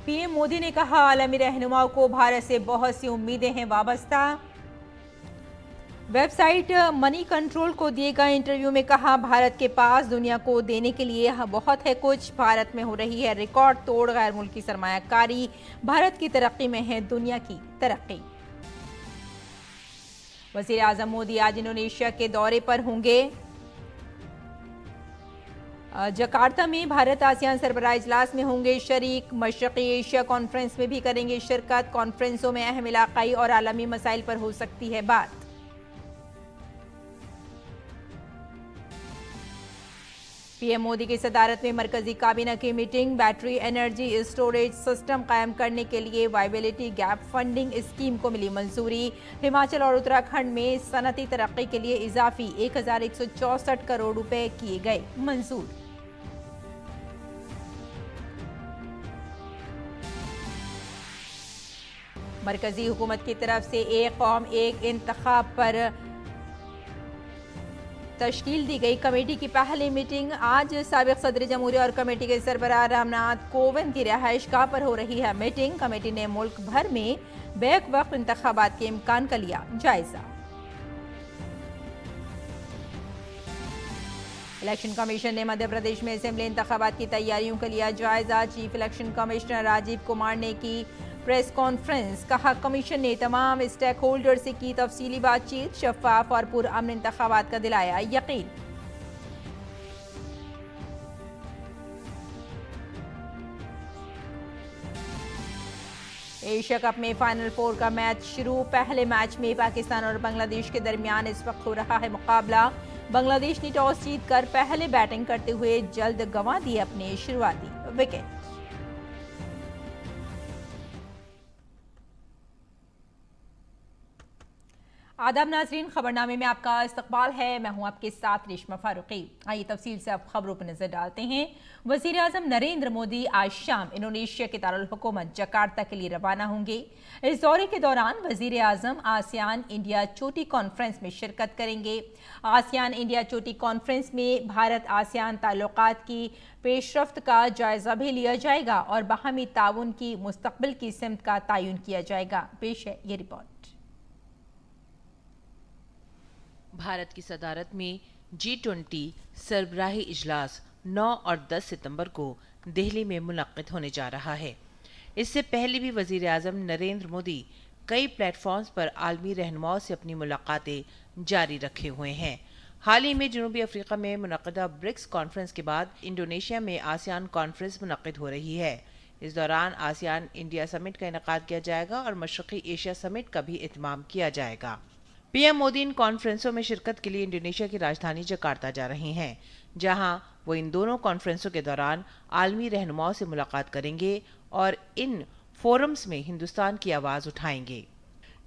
PM Modi ने कहा, आलमी रहनुमाओं को भारत से बहुत सी उम्मीदें हैं वाबस्ता। वेबसाइट मनी कंट्रोल को दिए गए इंटरव्यू में कहा, भारत के पास दुनिया को देने के लिए बहुत है कुछ। भारत में हो रही है रिकॉर्ड तोड़ गैर मुल्की सरमायाकारी। भारत की तरक्की में है दुनिया की तरक्की। वजीर आजम मोदी आज इंडोनेशिया के दौरे पर होंगे। जकार्ता में भारत आसियान सरबराह इजलास में होंगे शरीक। मशरकी एशिया कॉन्फ्रेंस में भी करेंगे शिरकत। कॉन्फ्रेंसों में अहम इलाकाई और आलमी मसाइल पर हो सकती है बात। पीएम मोदी की सदारत में मरकजी काबीना की meeting. Battery energy storage system कायम करने के लिए वायबिलिटी गैप फंडिंग स्कीम को मिली मंजूरी। हिमाचल और उत्तराखंड में सनती तरक्की के लिए इजाफी 1164 करोड़ रुपए किए गए मंजूर। मरकजी हुकूमत की तरफ से एक कौम एक इंतखाब पर तश्कील दी गई कमेटी की पहली मीटिंग आज। साबिक सदर जमहूरिया और कमेटी के सरबराह रामनाथ कोविंद की रिहाइशगाह पर हो रही है मीटिंग। कमेटी ने मुल्क भर में बैक वक्त इंतखाबात के इम्कान का लिया जायजा। इलेक्शन कमीशन ने मध्य प्रदेश में असेंबली इंतखाबात की तैयारियों का लिया जायजा। Chief election commissioner Rajeev Kumar ने की प्रेस कॉन्फ्रेंस। कहा, कमीशन ने तमाम स्टेक होल्डर से की तफसीली बातचीत। शफाफ और पुरअमन इंतखाबात का दिलाया यकीन। एशिया कप में फाइनल 4 का मैच शुरू। पहले मैच में पाकिस्तान और बांग्लादेश के दरमियान इस वक्त हो रहा है मुकाबला। बांग्लादेश ने टॉस जीतकर पहले बैटिंग करते हुए जल्द गंवा दिए अपने शुरुआती विकेट। आदाब नाजरीन, खबरनामे में आपका इस्तकबाल है। मैं हूं आपके साथ रेशमा फारूकी। आइए तफसील से आप खबरों पर नजर डालते हैं। वजीर आजम नरेंद्र मोदी आज शाम इंडोनेशिया के दारुल हुकूमत जकार्ता के लिए रवाना होंगे। इस दौरे के दौरान वजीर आजम आसियान इंडिया चोटी कॉन्फ्रेंस में शिरकत करेंगे। आसियान इंडिया चोटी कॉन्फ्रेंस में भारत आसियान ताल्लुकात की पेशरफ्त का जायजा भी लिया जाएगा और बाहमी ताउन की मुस्तकबिल की सिमत का तयन किया जाएगा। पेश है ये रिपोर्ट। भारत की सदारत में G20 सरबराही इजलास 9 और 10 सितंबर को दिल्ली में मुनक्किद होने जा रहा है। इससे पहले भी वजीर आजम नरेंद्र मोदी कई प्लेटफॉर्म्स पर आलमी रहनुमाओं से अपनी मुलाकातें जारी रखे हुए हैं। हाल ही में जनूबी अफ्रीका में मुनक्किदा ब्रिक्स कॉन्फ्रेंस के बाद इंडोनेशिया में आसियान कॉन्फ्रेंस मुनक्किद हो रही है। इस दौरान आसियान इंडिया समिट का इनेकाद किया जाएगा और मशरकी एशिया समिट का भी इत्माम किया जाएगा। पीएम मोदी इन कॉन्फ्रेंसों में शिरकत के लिए इंडोनेशिया की राजधानी जकार्ता जा रहे हैं, जहां वो इन दोनों कॉन्फ्रेंसों के दौरान आलमी रहनुमाओं से मुलाकात करेंगे और इन फोरम्स में हिंदुस्तान की आवाज उठाएंगे।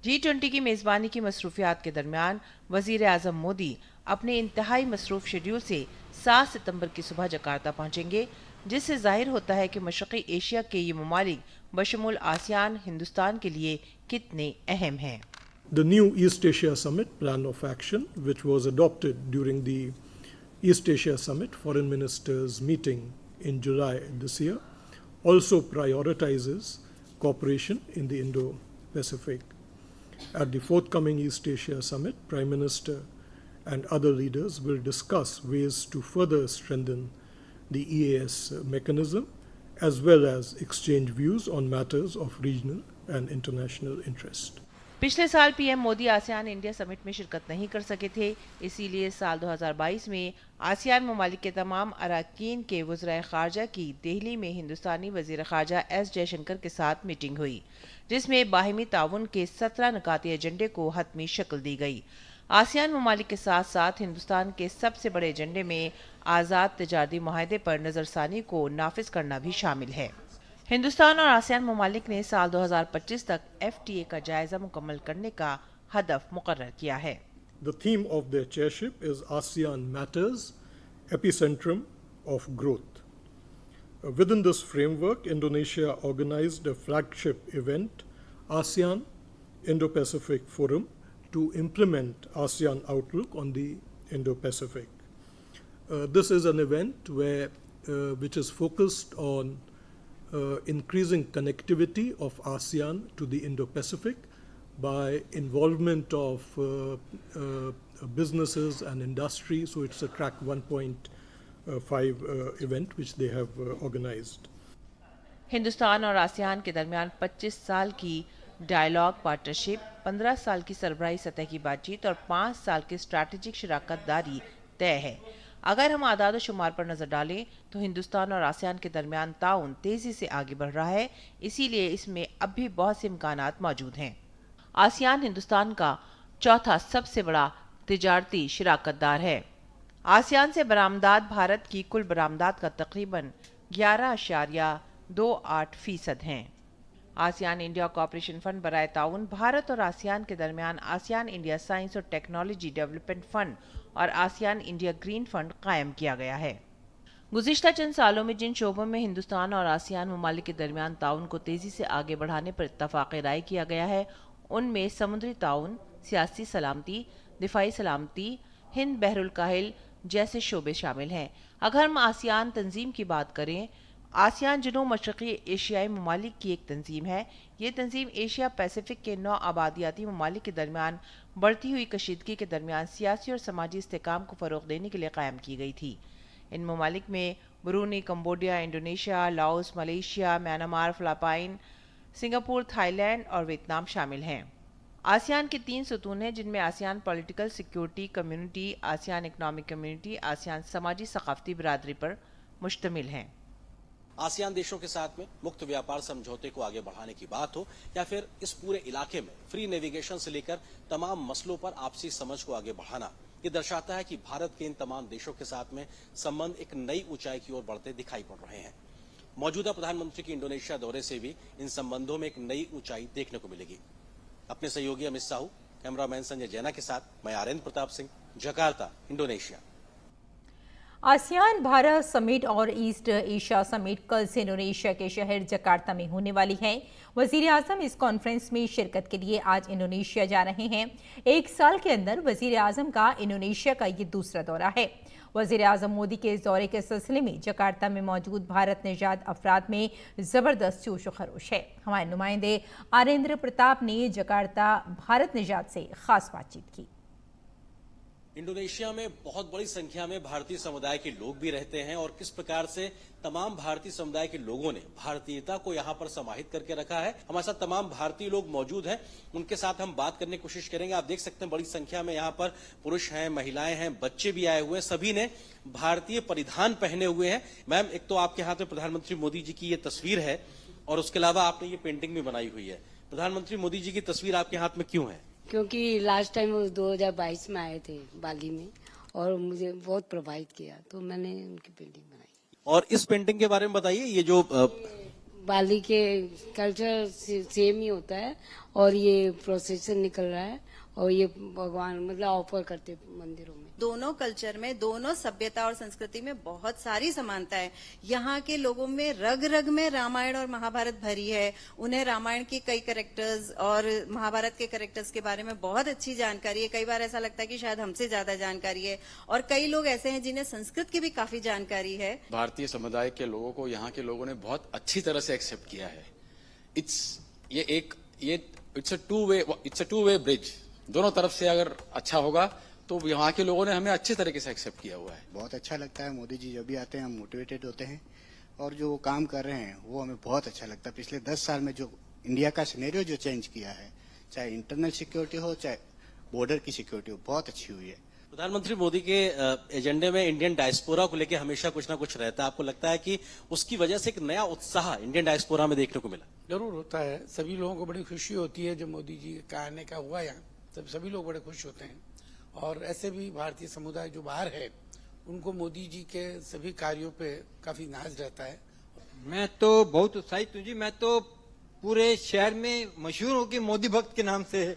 G20 की मेजबानी की मसरूफियात के दरमियान वजीर आजम मोदी अपने इंतहाई मसरूफ शेड्यूल से 7 सितंबर की सुबह जकार्ता पहुंचेंगे, जिससे जाहिर होता है कि मशरकी एशिया के ये ममालिक बशमूल आसियान हिंदुस्तान के लिए कितने अहम हैं। The new East Asia Summit Plan of Action, which was adopted during the East Asia Summit Foreign Ministers meeting in July this year, also prioritizes cooperation in the Indo-Pacific. At the forthcoming East Asia Summit, Prime Minister and other leaders will discuss ways to further strengthen the EAS mechanism, as well as exchange views on matters of regional and international interest. पिछले साल PM Modi ASEAN India summit में शिरकत नहीं कर सके थे, इसीलिए साल 2022 में आसियान ममालिक के तमाम अरकान के वज़राए ख़ारजा की दिल्ली में हिंदुस्तानी वज़ीर ख़ारजा एस जयशंकर के साथ मीटिंग हुई, जिसमें बाहिमी ताउन के 17 नुकाती एजेंडे को हतमी शक्ल दी गई। आसियान ममालिक के साथ साथ हिंदुस्तान के सबसे बड़े एजेंडे में आज़ाद तिजारती मुआहदे पर नज़रसानी को नाफिज करना भी शामिल है। हिंदुस्तान और आसियान ममालिक ने साल 2025 तक FTA का जायजा मुकम्मल करने का हदफ मुकर्रर किया है। The theme of their chairship is ASEAN Matters, Epicentrum of Growth. Within this framework, Indonesia organized a flagship event, ASEAN Indo-Pacific Forum, to implement ASEAN Outlook on the Indo-Pacific. This is an event which is focused on increasing connectivity of ASEAN to the Indo-Pacific by involvement of businesses and industry. So it's a track 1.5 event which they have organized. Hindustan और ASEAN के दरमियान 25 साल की dialogue partnership, 15 साल की सरबराही सतह की बातचीत और 5 साल की स्ट्रैटेजिक शराकतदारी तय है। अगर हम आदाद शुमार पर नजर डालें तो हिंदुस्तान और आसियान के दरमियान ताउन तेजी से आगे बढ़ रहा है, इसीलिए इसमें अब भी बहुत से इम्कानात मौजूद हैं। आसियान हिंदुस्तान का चौथा सबसे बड़ा तिजारती शराकतदार है। आसियान से बरामदात भारत की कुल बरामदात का तकरीबन 11.28% हैं। आसियान इंडिया कोऑपरेशन फंड बराए ताउन भारत और आसियान के दरमियान आसियान इंडिया साइंस और टेक्नोलॉजी डेवलपमेंट फंड और आसियान इंडिया ग्रीन फंड कायम किया गया है। गुज़िश्ता चंद सालों में जिन शोबों में हिंदुस्तान और आसियान ममालिक के दरमियान ताउन को तेजी से आगे बढ़ाने पर इत्तफाक़ राय किया गया है, उनमें समुद्री ताउन, सियासी सलामती, दिफाई सलामती, हिंद बहरुल काहिल जैसे शोबे शामिल हैं। अगर हम आसियान तंजीम की बात करें, आसियान जनूब मशरक़ी एशियाई ममालिक की एक तंजीम है। ये तंजीम एशिया पैसिफिक के 9 आबादियाती ममालिक के दरमियान बढ़ती हुई कशीदगी के दरमियान सियासी और समाजी इस्तेहकाम को फ़रोग़ देने के लिए कायम की गई थी। इन ममालिक में Brunei, Cambodia, Indonesia, Laos, Malaysia, Myanmar, Philippine, Singapore, Thailand और वियतनाम शामिल हैं। आसियान के 3 सतून हैं, जिनमें ASEAN political security community, ASEAN economic community, ASEAN समाजी सकाफती बिरादरी पर मुश्तमिल हैं। आसियान देशों के साथ में मुक्त व्यापार समझौते को आगे बढ़ाने की बात हो या फिर इस पूरे इलाके में फ्री नेविगेशन से लेकर तमाम मसलों पर आपसी समझ को आगे बढ़ाना, ये दर्शाता है कि भारत के इन तमाम देशों के साथ में संबंध एक नई ऊंचाई की ओर बढ़ते दिखाई पड़ रहे हैं। मौजूदा प्रधानमंत्री के इंडोनेशिया दौरे से भी इन संबंधों में एक नई ऊंचाई देखने को मिलेगी। अपने सहयोगी अमित साहू, कैमरामैन संजय जैना के साथ मैं Aryan Pratap Singh, Jakarta, Indonesia. ASEAN Bharat summit और ईस्ट एशिया समिट कल से इंडोनेशिया के शहर जकार्ता में होने वाली है। वजीर आजम इस कॉन्फ्रेंस में शिरकत के लिए आज इंडोनेशिया जा रहे हैं। एक साल के अंदर वजीर आजम का इंडोनेशिया का ये दूसरा दौरा है। वजीर आजम मोदी के इस दौरे के सिलसिले में जकार्ता में मौजूद भारत निजात अफराद में जबरदस्त जोश व खरोश है। हमारे नुमाइंदे आरेंद्र प्रताप ने जकार्ता भारत निजात से खास बातचीत की। इंडोनेशिया में बहुत बड़ी संख्या में भारतीय समुदाय के लोग भी रहते हैं और किस प्रकार से तमाम भारतीय समुदाय के लोगों ने भारतीयता को यहाँ पर समाहित करके रखा है। हमारे साथ तमाम भारतीय लोग मौजूद हैं, उनके साथ हम बात करने की कोशिश करेंगे। आप देख सकते हैं बड़ी संख्या में यहाँ पर पुरुष हैं, महिलाएं हैं, बच्चे भी आए हुए हैं, सभी ने भारतीय परिधान पहने हुए हैं। मैम, एक तो आपके हाथ में प्रधानमंत्री मोदी जी की ये तस्वीर है और उसके अलावा आपने ये पेंटिंग भी बनाई हुई है। प्रधानमंत्री मोदी जी की तस्वीर आपके हाथ में क्यों है? क्योंकि लास्ट टाइम वो 2022 में आए थे बाली में और मुझे बहुत प्रभावित किया, तो मैंने उनकी पेंटिंग बनाई। और इस पेंटिंग के बारे में बताइए। ये जो बाली के कल्चर सेम ही होता है और ये प्रोसेसन निकल रहा है और ये भगवान मतलब ऑफर करते मंदिरों में। दोनों कल्चर में, दोनों सभ्यता और संस्कृति में बहुत सारी समानता है। यहाँ के लोगों में रग रग में रामायण और महाभारत भरी है। उन्हें रामायण के कई कैरेक्टर्स और महाभारत के कैरेक्टर्स के बारे में बहुत अच्छी जानकारी है। कई बार ऐसा लगता है कि शायद हमसे ज्यादा जानकारी है। और कई लोग ऐसे हैं जिन्हें संस्कृत की भी काफी जानकारी है। भारतीय समुदाय के लोगों को यहाँ के लोगों ने बहुत अच्छी तरह से एक्सेप्ट किया है। It's a two way bridge. दोनों तरफ से अगर अच्छा होगा तो यहाँ के लोगों ने हमें अच्छे तरीके से एक्सेप्ट किया हुआ है। बहुत अच्छा लगता है। मोदी जी जब भी आते हैं हम मोटिवेटेड होते हैं और जो वो काम कर रहे हैं वो हमें बहुत अच्छा लगता है। पिछले 10 साल में जो इंडिया का सिनेरियो जो चेंज किया है, चाहे इंटरनल सिक्योरिटी हो चाहे बॉर्डर की सिक्योरिटी हो, बहुत अच्छी हुई है। प्रधानमंत्री मोदी के एजेंडे में इंडियन डायस्पोरा को लेकर हमेशा कुछ ना कुछ रहता है। आपको लगता है कि उसकी वजह से एक नया उत्साह इंडियन डायस्पोरा में देखने को मिला? जरूर होता है। सभी लोगों को बड़ी खुशी होती है जब मोदी जी का आने का हुआ यहाँ, तब सभी लोग बड़े खुश होते हैं। और ऐसे भी भारतीय समुदाय जो बाहर है उनको मोदी जी के सभी कार्यों पे काफी नाज रहता है। मैं तो बहुत उत्साहित हूँ जी। मैं तो पूरे शहर में मशहूर हूँ कि मोदी भक्त के नाम से।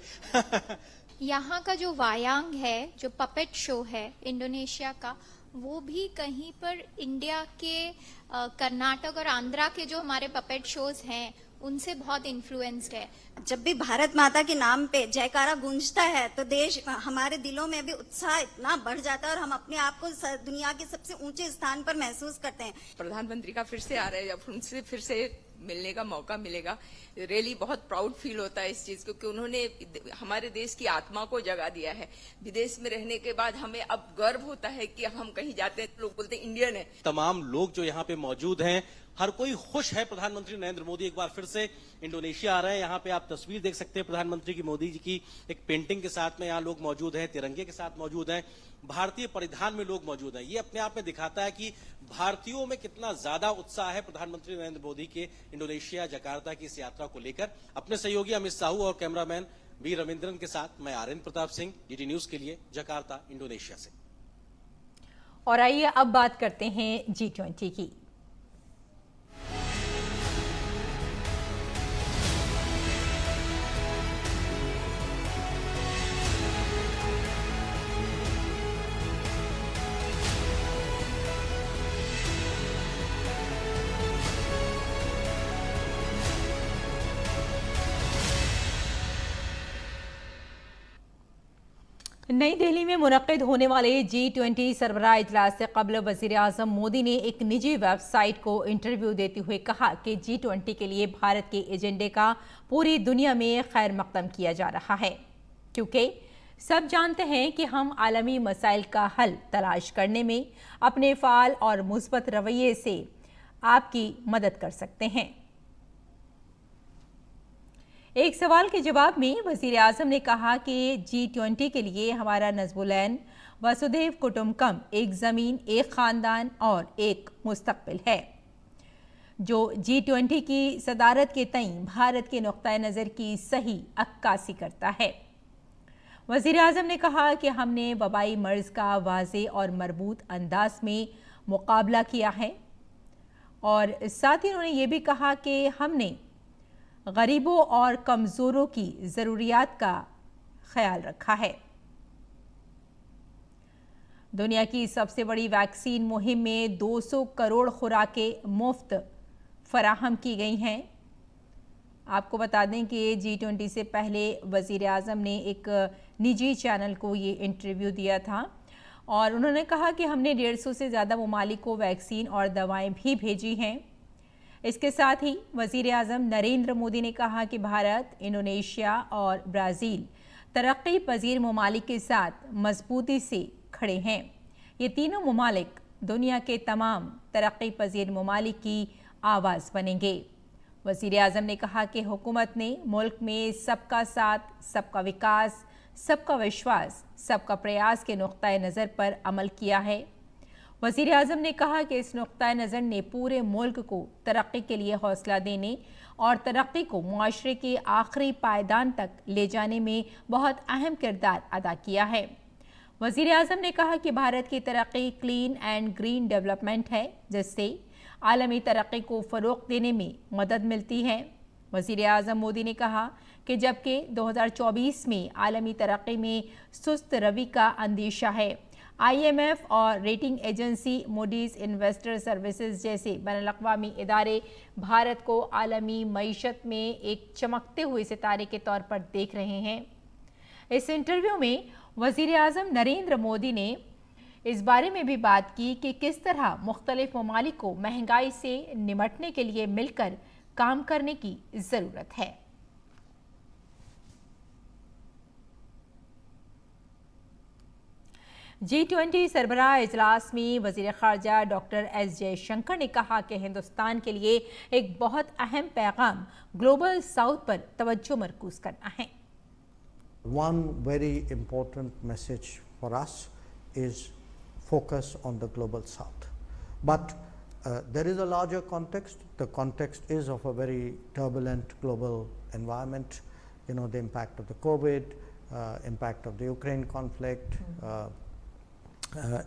यहाँ का जो वायांग है, जो पपेट शो है इंडोनेशिया का, वो भी कहीं पर इंडिया के कर्नाटक और आंध्रा के जो हमारे पपेट शोज हैं उनसे बहुत इन्फ्लुएंस्ड है। जब भी भारत माता के नाम पे जयकारा गूंजता है तो देश हमारे दिलों में भी उत्साह इतना बढ़ जाता है और हम अपने आप को दुनिया के सबसे ऊंचे स्थान पर महसूस करते हैं। प्रधानमंत्री का फिर से आ रहे हैं, जब उनसे फिर से मिलने का मौका मिलेगा, रियली बहुत प्राउड फील होता है इस चीज को कि उन्होंने हमारे देश की आत्मा को जगा दिया है। विदेश में रहने के बाद हमें अब गर्व होता है कि अब हम कहीं जाते हैं लोग बोलते हैं इंडियन है। तमाम लोग जो यहाँ पे मौजूद हैं, हर कोई खुश है। प्रधानमंत्री नरेंद्र मोदी एक बार फिर से इंडोनेशिया आ रहे हैं। यहाँ पे आप तस्वीर देख सकते हैं प्रधानमंत्री की, मोदी जी की एक पेंटिंग के साथ में यहाँ लोग मौजूद हैं, तिरंगे के साथ मौजूद हैं, भारतीय परिधान में लोग मौजूद हैं। ये अपने आप में दिखाता है कि भारतीयों में कितना ज्यादा उत्साह है प्रधानमंत्री नरेंद्र मोदी के इंडोनेशिया जकार्ता की इस यात्रा को लेकर। अपने सहयोगी अमित साहू और कैमरामैन वी रविंद्रन के साथ मैं आर्यन प्रताप सिंह, डीडी न्यूज के लिए जकार्ता, इंडोनेशिया से। और आइए अब बात करते हैं G20 की। नई दिल्ली में मुनक्किद होने वाले G20 सरबराह इजलास से कबल वजीर आजम मोदी ने एक निजी वेबसाइट को इंटरव्यू देते हुए कहा कि G20 के लिए भारत के एजेंडे का पूरी दुनिया में खैर मकदम किया जा रहा है, क्योंकि सब जानते हैं कि हम आलमी मसाइल का हल तलाश करने में अपने फ़ाल और मुस्बत रवैये से आपकी मदद कर सकते हैं। एक सवाल के जवाब में वजीर आजम ने कहा कि G20 के लिए हमारा नज़्मुलैन वसुधैव कुटुंबकम, एक ज़मीन, एक ख़ानदान और एक मुस्तक़बिल है, जो G20 की सदारत के तई भारत के नुक्ता नज़र की सही अक्कासी करता है। वजीर आजम ने कहा कि हमने वबाई मर्ज़ का वाज़े और मरबूत अंदाज में मुकाबला किया है, और साथ ही उन्होंने ये भी कहा कि हमने गरीबों और कमज़ोरों की ज़रूरियात का ख्याल रखा है। दुनिया की सबसे बड़ी वैक्सीन मुहिम में 200 करोड़ खुराकें मुफ्त फराहम की गई हैं। आपको बता दें कि G20 से पहले वज़ीर आज़म ने एक निजी चैनल को ये इंटरव्यू दिया था और उन्होंने कहा कि हमने 150 से ज़्यादा ममालिक को वैक्सीन और दवाएं भी भेजी हैं। इसके साथ ही वज़ीर आज़म नरेंद्र मोदी ने कहा कि भारत, इंडोनेशिया और ब्राज़ील तरक्की पजीर ममालिक के साथ मजबूती से खड़े हैं। ये तीनों ममालिक दुनिया के तमाम तरक्की पजीर ममालिक की आवाज़ बनेंगे। वज़ीर आज़म ने कहा कि हुकूमत ने मुल्क में सबका साथ, सबका विकास, सबका विश्वास, सबका प्रयास के नुक्ता नज़र पर अमल किया है। वज़ीर आज़म ने कहा कि इस नुक्ता नज़र ने पूरे मुल्क को तरक्की के लिए हौसला देने और तरक्की को मुआशरे के आखिरी पायदान तक ले जाने में बहुत अहम किरदार अदा किया है। वज़ीर आज़म ने कहा कि भारत की तरक्की क्लीन एंड ग्रीन डेवलपमेंट है, जिससे आलमी तरक्की को फ़रोग़ देने में मदद मिलती है। वज़ीर आज़म मोदी ने कहा कि जबकि 2024 में आलमी तरक्की में सुस्त रवि का अंदेशा है, IMF और rating agency Moody's investor services जैसे बैनुल-अक़वामी इदारे भारत को आलमी मईशत में एक चमकते हुए सितारे के तौर पर देख रहे हैं। इस इंटरव्यू में वज़ीर आज़म नरेंद्र मोदी ने इस बारे में भी बात की कि किस तरह मुख्तलिफ ममालिक को महंगाई से निमटने के लिए मिलकर काम करने की ज़रूरत है। G20 सरबराह इजलास में वज़ीर ख़ारजा डॉक्टर एस जयशंकर ने कहा कि हिंदुस्तान के लिए एक बहुत अहम पैगाम ग्लोबल साउथ पर तवज्जो मरकूज़ करना है। One very important message for us is focus on the global south. But there is a larger context. The context is of a very turbulent global environment. You know, the impact of the COVID, impact of the Ukraine conflict,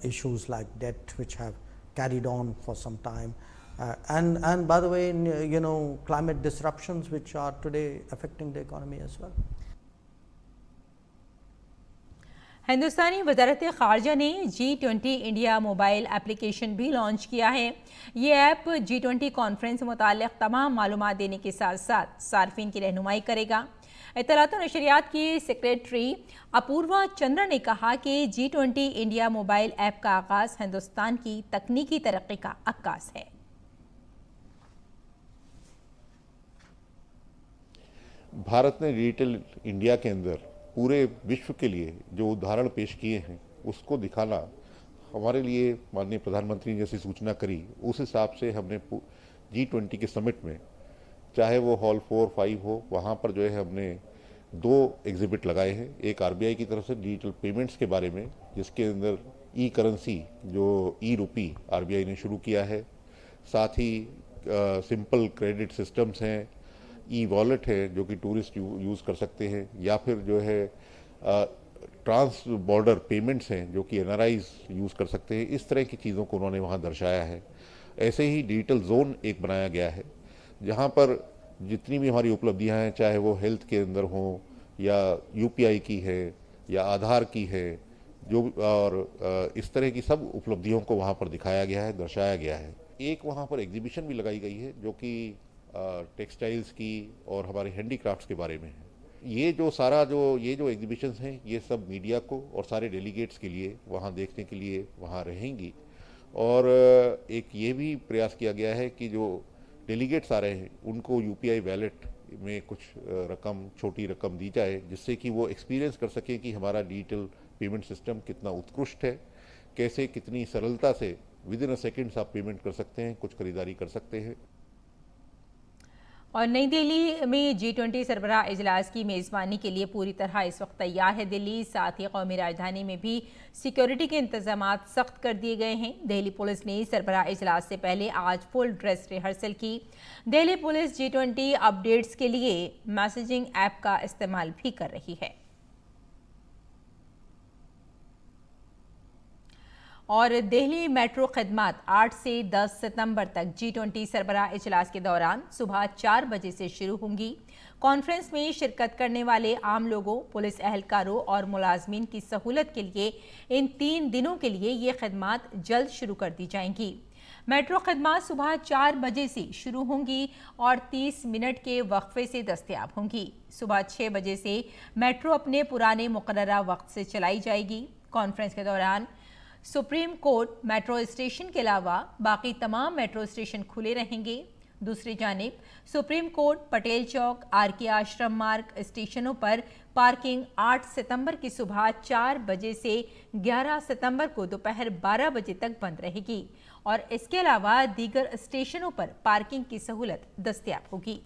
issues like debt which have carried on for some time, and by the way, you know, climate disruptions which are today affecting the economy as well. हिंदुस्तानी वजारत खारजा ने G20 India mobile application भी launch किया है। ये app G20 conference से मुताल्लिक़ तमाम मालूमात देने के साथ साथ सार्फिन की रहनुमाई करेगा। इत्तलात और नशरियात की सेक्रेटरी अपूर्वा चंद्र ने कहा कि G20 इंडिया मोबाइल ऐप का आगाज़ हिंदुस्तान की तकनीकी तरक्की का अक्कास है। भारत ने डिजिटल इंडिया के अंदर पूरे विश्व के लिए जो उदाहरण पेश किए हैं उसको दिखाना हमारे लिए, माननीय प्रधानमंत्री ने जैसी सूचना करी उस हिसाब से हमने G20 के समिट में, चाहे वो हॉल 4-5 हो, वहाँ पर जो है हमने 2 एग्जिबिट लगाए हैं। एक RBI की तरफ से डिजिटल पेमेंट्स के बारे में, जिसके अंदर ई करेंसी जो ई रुपी RBI ने शुरू किया है, साथ ही सिंपल क्रेडिट सिस्टम्स हैं, ई वॉलेट है जो कि टूरिस्ट यूज़ कर सकते हैं, या फिर जो है ट्रांस बॉर्डर पेमेंट्स हैं जो कि NRIs यूज़ कर सकते हैं। इस तरह की चीज़ों को उन्होंने वहाँ दर्शाया है। ऐसे ही डिजिटल जोन एक बनाया गया है जहाँ पर जितनी भी हमारी उपलब्धियाँ हैं, चाहे वो हेल्थ के अंदर हों या UPI की है या आधार की है, जो और इस तरह की सब उपलब्धियों को वहाँ पर दिखाया गया है, दर्शाया गया है। एक वहाँ पर एग्जीबिशन भी लगाई गई है जो कि टेक्सटाइल्स की और हमारे हैंडीक्राफ्ट्स के बारे में है। ये जो एग्जीबिशंस हैं ये सब मीडिया को और सारे डेलीगेट्स के लिए वहाँ देखने के लिए वहाँ रहेंगी। और एक ये भी प्रयास किया गया है कि जो डेलीगेट्स आ रहे हैं उनको UPI वैलेट में कुछ रकम, छोटी रकम दी जाए, जिससे कि वो एक्सपीरियंस कर सकें कि हमारा डिजिटल पेमेंट सिस्टम कितना उत्कृष्ट है, कैसे कितनी सरलता से विद इन अ सेकेंड्स आप पेमेंट कर सकते हैं, कुछ खरीदारी कर सकते हैं। और नई दिल्ली में G20 सरबराह इजलास की मेज़बानी के लिए पूरी तरह इस वक्त तैयार है दिल्ली। साथ ही कौमी राजधानी में भी सिक्योरिटी के इंतजामात सख्त कर दिए गए हैं। दिल्ली पुलिस ने सरबराह इजलास से पहले आज फुल ड्रेस रिहर्सल की। दिल्ली पुलिस G20 अपडेट्स के लिए मैसेजिंग ऐप का इस्तेमाल भी कर रही है। और दिल्ली मेट्रो खिदमत 8 से 10 सितंबर तक G20 सरबराह इजलास के दौरान सुबह 4 बजे से शुरू होंगी। कॉन्फ्रेंस में शिरकत करने वाले आम लोगों, पुलिस एहलकारों और मुलाजमीन की सहूलत के लिए इन 3 दिनों के लिए ये खिदमत जल्द शुरू कर दी जाएंगी। मेट्रो खिदमत सुबह 4 बजे से शुरू होंगी और 30 मिनट के वक्फे से दस्तयाब होंगी। सुबह 6 बजे से मेट्रो अपने पुराने मुकर्ररा वक्त से चलाई जाएगी। कॉन्फ्रेंस के दौरान सुप्रीम कोर्ट मेट्रो स्टेशन के अलावा बाकी तमाम मेट्रो स्टेशन खुले रहेंगे। दूसरी जानिब सुप्रीम कोर्ट, पटेल चौक, RK आश्रम मार्ग स्टेशनों पर पार्किंग 8 सितंबर की सुबह 4 बजे से 11 सितंबर को दोपहर 12 बजे तक बंद रहेगी और इसके अलावा दीगर स्टेशनों पर पार्किंग की सहूलत दस्तयाब होगी।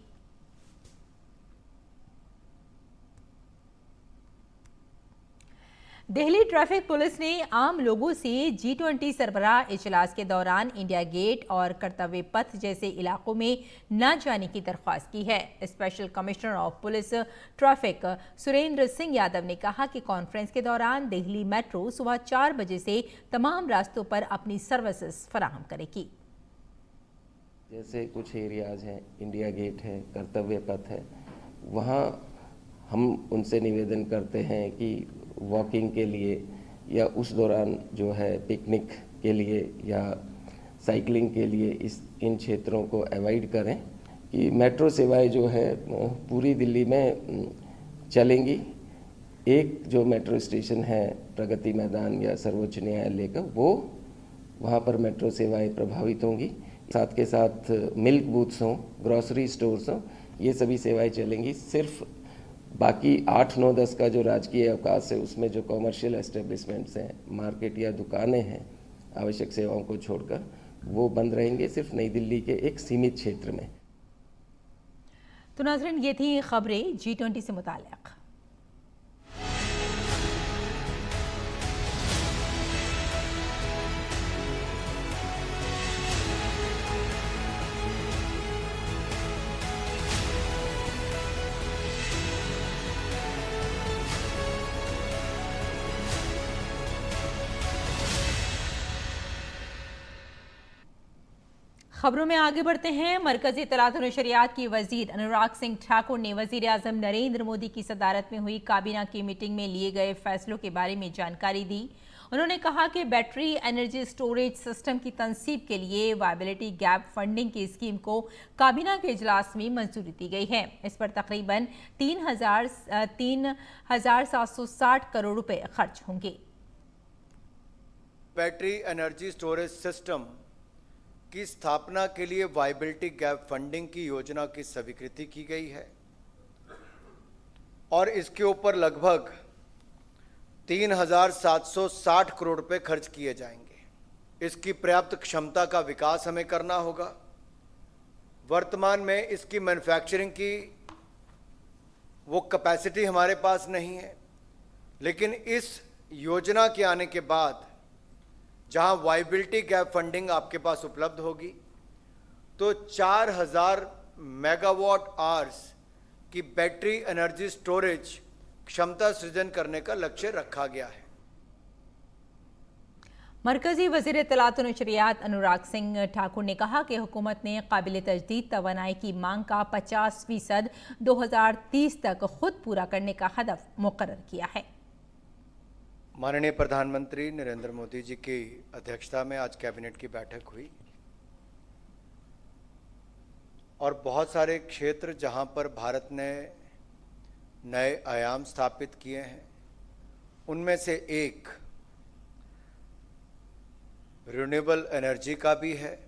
दिल्ली ट्रैफिक पुलिस ने आम लोगों से G20 सरबराह इजलास के दौरान इंडिया गेट और कर्तव्य पथ जैसे इलाकों में न जाने की दरख्वास्त की है। Special commissioner of police traffic Surendra Singh Yadav ने कहा कि कॉन्फ्रेंस के दौरान दिल्ली मेट्रो सुबह 4 बजे से तमाम रास्तों पर अपनी सर्विसेज फराहम करेगी। जैसे कुछ एरियाज हैं, इंडिया गेट है, कर्तव्य पथ है, वहाँ हम उनसे निवेदन करते हैं कि वॉकिंग के लिए या उस दौरान जो है पिकनिक के लिए या साइकिलिंग के लिए इन क्षेत्रों को अवॉइड करें कि मेट्रो सेवाएं जो है पूरी दिल्ली में चलेंगी। एक जो मेट्रो स्टेशन है प्रगति मैदान या सर्वोच्च न्यायालय का, वो वहाँ पर मेट्रो सेवाएं प्रभावित होंगी। साथ के साथ मिल्क बूथ्स हों, ग्रॉसरी स्टोर्स हों, ये सभी सेवाएं चलेंगी। सिर्फ बाकी 8, 9, 10 का जो राजकीय अवकाश है उसमें जो कॉमर्शियल एस्टेब्लिशमेंट्स हैं, मार्केट या दुकानें हैं, आवश्यक सेवाओं को छोड़कर वो बंद रहेंगे, सिर्फ नई दिल्ली के एक सीमित क्षेत्र में। तो नाज़रीन, ये थी खबरें G20 से मुताल्लिक़। खबरों में आगे बढ़ते हैं। मरकजी इत्तलात और नशरियात की वजीर अनुराग सिंह ठाकुर ने वजीर आजम नरेंद्र मोदी की सदारत में हुई काबीना की मीटिंग में लिए गए फैसलों के बारे में जानकारी दी। उन्होंने कहा कि बैटरी एनर्जी स्टोरेज सिस्टम की तनसीब के लिए वायबिलिटी गैप फंडिंग की स्कीम को काबीना के इजलास में मंजूरी दी गई है। इस पर तकरीबन 3,760 करोड़ रुपए खर्च होंगे। बैटरी एनर्जी स्टोरेज सिस्टम की स्थापना के लिए वायबिलिटी गैप फंडिंग की योजना की स्वीकृति की गई है और इसके ऊपर लगभग 3,760 करोड़ रुपए खर्च किए जाएंगे। इसकी पर्याप्त क्षमता का विकास हमें करना होगा। वर्तमान में इसकी मैन्युफैक्चरिंग की वो कैपेसिटी हमारे पास नहीं है, लेकिन इस योजना के आने के बाद जहां वायबिलिटी गैप फंडिंग आपके पास उपलब्ध होगी तो 4,000 मेगावाट आवर्स की बैटरी एनर्जी स्टोरेज क्षमता सृजन करने का लक्ष्य रखा गया है। मरकजी वजीर इत्तलात और नशरियात अनुराग सिंह ठाकुर ने कहा कि हुकूमत ने काबिल तजदीद तवानाई की मांग का 50% 2030 तक खुद पूरा करने का हदफ मुकर्रर किया है। माननीय प्रधानमंत्री नरेंद्र मोदी जी की अध्यक्षता में आज कैबिनेट की बैठक हुई और बहुत सारे क्षेत्र जहां पर भारत ने नए आयाम स्थापित किए हैं, उनमें से एक रिन्यूएबल एनर्जी का भी है।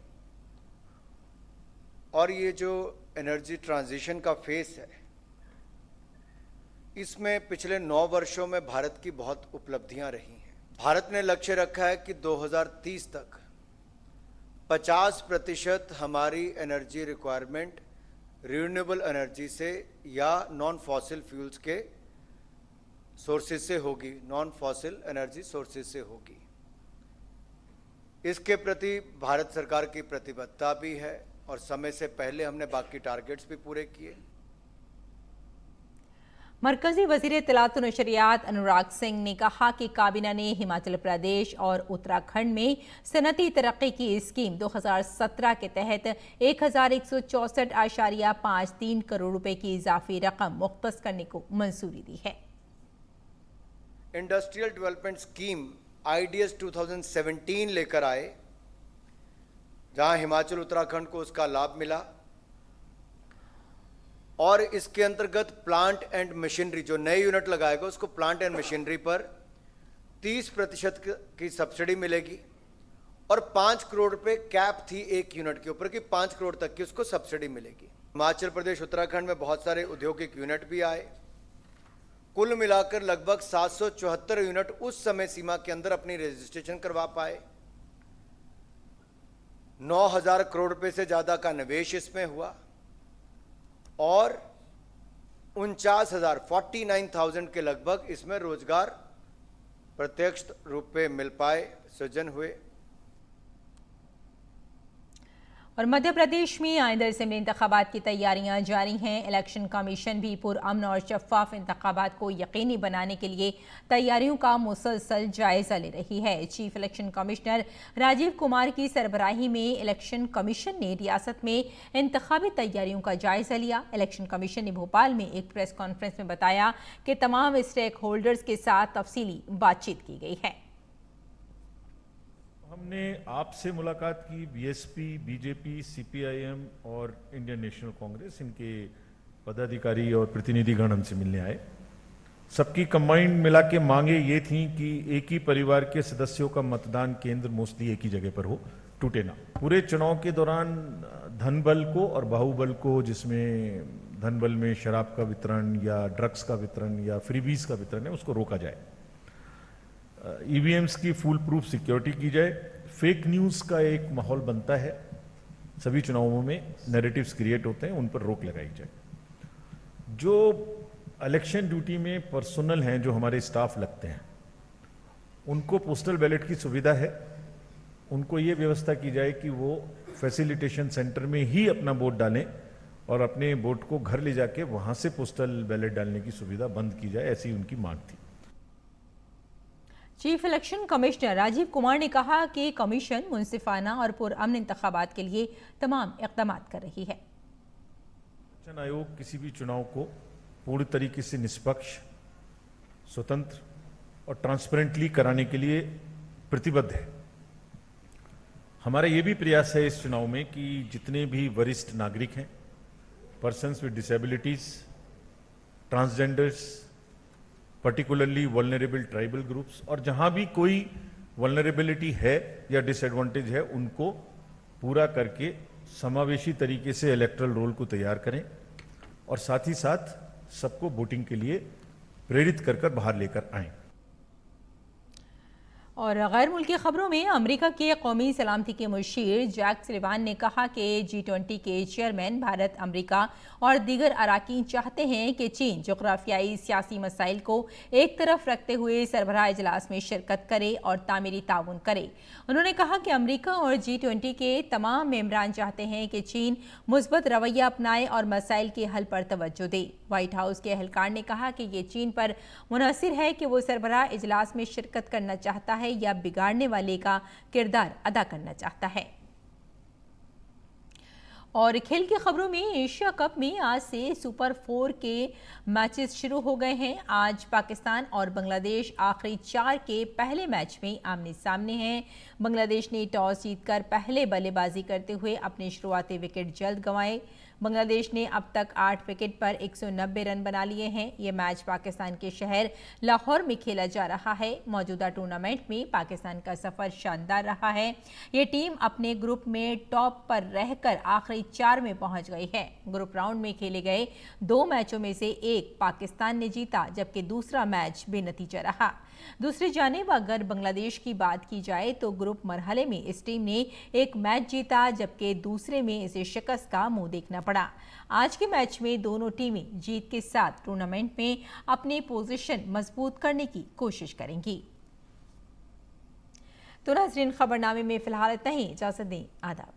और ये जो एनर्जी ट्रांजिशन का फेस है, इसमें पिछले 9 वर्षों में भारत की बहुत उपलब्धियां रही हैं। भारत ने लक्ष्य रखा है कि 2030 तक 50% हमारी एनर्जी रिक्वायरमेंट रिन्यूएबल एनर्जी से या नॉन फॉसिल फ्यूल्स के सोर्सेज से होगी, नॉन फॉसिल एनर्जी सोर्सेज से होगी। इसके प्रति भारत सरकार की प्रतिबद्धता भी है और समय से पहले हमने बाकी टारगेट्स भी पूरे किए। मरकजी वजीर इत्तलात और नशरियात अनुराग सिंह ने कहा कि काबीना ने हिमाचल प्रदेश और उत्तराखंड में सनती तरक्की की स्कीम 2017 के तहत 1,164.53 करोड़ रुपए की इजाफी रकम मुख्तस करने को मंजूरी दी है। इंडस्ट्रियल डेवलपमेंट स्कीम IDS 2017 लेकर आए, जहां हिमाचल उत्तराखंड को उसका लाभ मिला और इसके अंतर्गत प्लांट एंड मशीनरी, जो नए यूनिट लगाएगा उसको प्लांट एंड मशीनरी पर 30% की सब्सिडी मिलेगी और 5 करोड़ रुपए कैप थी एक यूनिट के ऊपर कि 5 करोड़ तक की उसको सब्सिडी मिलेगी। हिमाचल प्रदेश उत्तराखंड में बहुत सारे औद्योगिक यूनिट भी आए। कुल मिलाकर लगभग 774 यूनिट उस समय सीमा के अंदर अपनी रजिस्ट्रेशन करवा पाए। 9,000 करोड़ रुपए से ज्यादा का निवेश इसमें हुआ और 49,000 के लगभग इसमें रोजगार प्रत्यक्ष रूप में मिल पाए, सृजन हुए। और मध्य प्रदेश में आइंदा असेंबली इंतखाबात की तैयारियां जारी हैं। इलेक्शन कमीशन भी पुरअमन और शफाफ इंतखाबात को यकीनी बनाने के लिए तैयारियों का मुसलसल जायजा ले रही है। Chief election commissioner Rajeev Kumar की सरबराही में इलेक्शन कमीशन ने रियासत में इंतखाबी तैयारियों का जायजा लिया। इलेक्शन कमीशन ने भोपाल में एक प्रेस कॉन्फ्रेंस में बताया कि तमाम स्टेक होल्डर्स के साथ तफसीली बातचीत की गई है। हमने आपसे मुलाकात की, बीएसपी, बीजेपी, सीपीआईएम और इंडियन नेशनल कांग्रेस, इनके पदाधिकारी और प्रतिनिधिगण हमसे मिलने आए। सबकी कंबाइंड मिला के मांगे ये थी कि एक ही परिवार के सदस्यों का मतदान केंद्र मोस्टली एक ही जगह पर हो, टूटे ना। पूरे चुनाव के दौरान धन बल को और बाहुबल को, जिसमें धन बल में शराब का वितरण या ड्रग्स का वितरण या फ्रीबीज का वितरण है, उसको रोका जाए। ईवीएम्स की फुल प्रूफ सिक्योरिटी की जाए। फेक न्यूज़ का एक माहौल बनता है, सभी चुनावों में नैरेटिव्स क्रिएट होते हैं, उन पर रोक लगाई जाए। जो इलेक्शन ड्यूटी में पर्सनल हैं, जो हमारे स्टाफ लगते हैं, उनको पोस्टल बैलेट की सुविधा है। उनको ये व्यवस्था की जाए कि वो फैसिलिटेशन सेंटर में ही अपना वोट डालें और अपने वोट को घर ले जाके वहां से पोस्टल बैलेट डालने की सुविधा बंद की जाए, ऐसी उनकी मांग थी। Chief election commissioner Rajeev Kumar ने कहा कि कमीशन मुंसिफाना और पुरअमन इंतखाबात के लिए तमाम इक़दाम कर रही है। निर्वाचन आयोग किसी भी चुनाव को पूर्ण तरीके से निष्पक्ष, स्वतंत्र और ट्रांसपेरेंटली कराने के लिए प्रतिबद्ध है। हमारा ये भी प्रयास है इस चुनाव में कि जितने भी वरिष्ठ नागरिक हैं, persons with disabilities, transgenders, particularly vulnerable tribal groups, और जहां भी कोई वल्नरेबिलिटी है या डिसएडवांटेज है, उनको पूरा करके समावेशी तरीके से इलेक्टरल रोल को तैयार करें और साथ ही साथ सबको वोटिंग के लिए प्रेरित कर बाहर लेकर आएं। और गैर मुल्की खबरों में अमेरिका के कौमी सलामती के मुशीर जैक सुलिवान ने कहा कि G20 के चेयरमैन भारत, अमेरिका और दीगर अराकीन चाहते हैं कि चीन जोग्राफियाई सियासी मसाइल को एक तरफ रखते हुए सरबराह इजलास में शिरकत करे और तामीरी ताउन करे। उन्होंने कहा कि अमेरिका और G20 के तमाम मेंबरान चाहते हैं कि चीन मुस्बत रवैया अपनाए और मसाइल के हल पर तवज्जो दे। व्हाइट हाउस के एहलकार ने कहा कि ये चीन पर मुनहसिर है कि वो सरबराह इजलास में शिरकत करना चाहता है या बिगाड़ने वाले का किरदार अदा करना चाहता है। और खेल की खबरों में एशिया कप में आज से सुपर 4 के मैचेस शुरू हो गए हैं। आज पाकिस्तान और बांग्लादेश आखिरी 4 के पहले मैच में आमने सामने हैं। बांग्लादेश ने टॉस जीतकर पहले बल्लेबाजी करते हुए अपने शुरुआती विकेट जल्द गंवाए। बांग्लादेश ने अब तक 8 विकेट पर 190 रन बना लिए हैं। ये मैच पाकिस्तान के शहर लाहौर में खेला जा रहा है। मौजूदा टूर्नामेंट में पाकिस्तान का सफर शानदार रहा है। ये टीम अपने ग्रुप में टॉप पर रहकर आखिरी 4 में पहुंच गई है। ग्रुप राउंड में खेले गए 2 मैचों में से एक पाकिस्तान ने जीता, जबकि दूसरा मैच बेनतीजा रहा। दूसरी जानिब अगर बांग्लादेश की बात की जाए तो ग्रुप मरहले में इस टीम ने एक मैच जीता, जबकि दूसरे में इसे शिकस्त का मुंह देखना पड़ा। आज के मैच में दोनों टीमें जीत के साथ टूर्नामेंट में अपनी पोजीशन मजबूत करने की कोशिश करेंगी। तो नाज़रीन, खबरनामे में फिलहाल इतना ही। इजाजत दें। आदाब।